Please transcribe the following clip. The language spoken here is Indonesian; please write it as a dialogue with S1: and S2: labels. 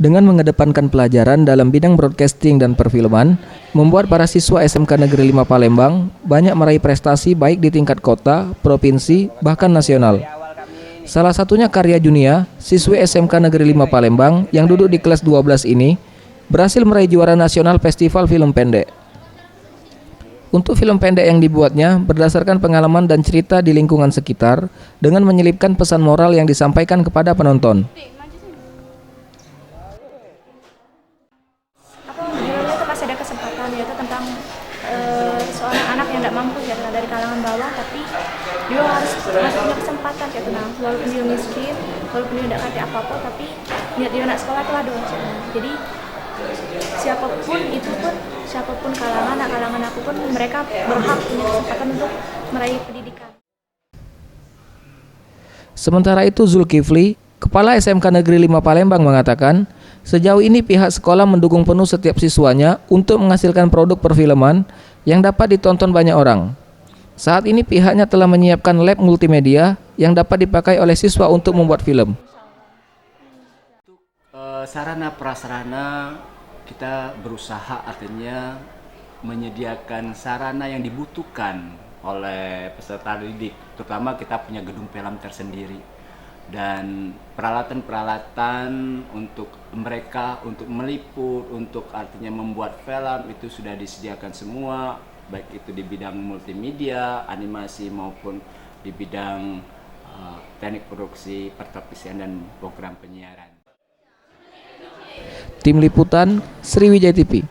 S1: dengan mengedepankan pelajaran dalam bidang broadcasting dan perfilman, membuat para siswa SMK Negeri 5 Palembang banyak meraih prestasi baik di tingkat kota, provinsi, bahkan nasional. Salah satunya Karya Junia, siswi SMK Negeri 5 Palembang yang duduk di kelas 12 ini, berhasil meraih juara nasional Festival Film Pendek. Untuk film pendek yang dibuatnya berdasarkan pengalaman dan cerita di lingkungan sekitar dengan menyelipkan pesan moral yang disampaikan kepada penonton.
S2: Judulnya itu masih ada kesempatan, yaitu tentang seorang anak yang tidak mampu, yaitu dari kalangan bawah, tapi dia harus masih punya kesempatan, yaitu walaupun dia miskin, walaupun dia tidak ngerti apa-apa, tapi niat dia nak sekolah itu ada. Jadi siapapun itu pun, siapapun kalangan aku pun, mereka berhak punya kesempatan untuk meraih pendidikan.
S1: Sementara itu Zulkifli, Kepala SMK Negeri 5 Palembang mengatakan, sejauh ini pihak sekolah mendukung penuh setiap siswanya untuk menghasilkan produk perfilman yang dapat ditonton banyak orang. Saat ini pihaknya telah menyiapkan lab multimedia yang dapat dipakai oleh siswa untuk membuat film.
S3: Sarana prasarana kita berusaha artinya menyediakan sarana yang dibutuhkan oleh peserta didik, terutama kita punya gedung film tersendiri dan peralatan-peralatan untuk mereka untuk meliput, untuk artinya membuat film itu sudah disediakan semua, baik itu di bidang multimedia, animasi maupun di bidang teknik produksi, pertelevisian dan program penyiaran.
S1: Tim Liputan, Sriwijaya TV.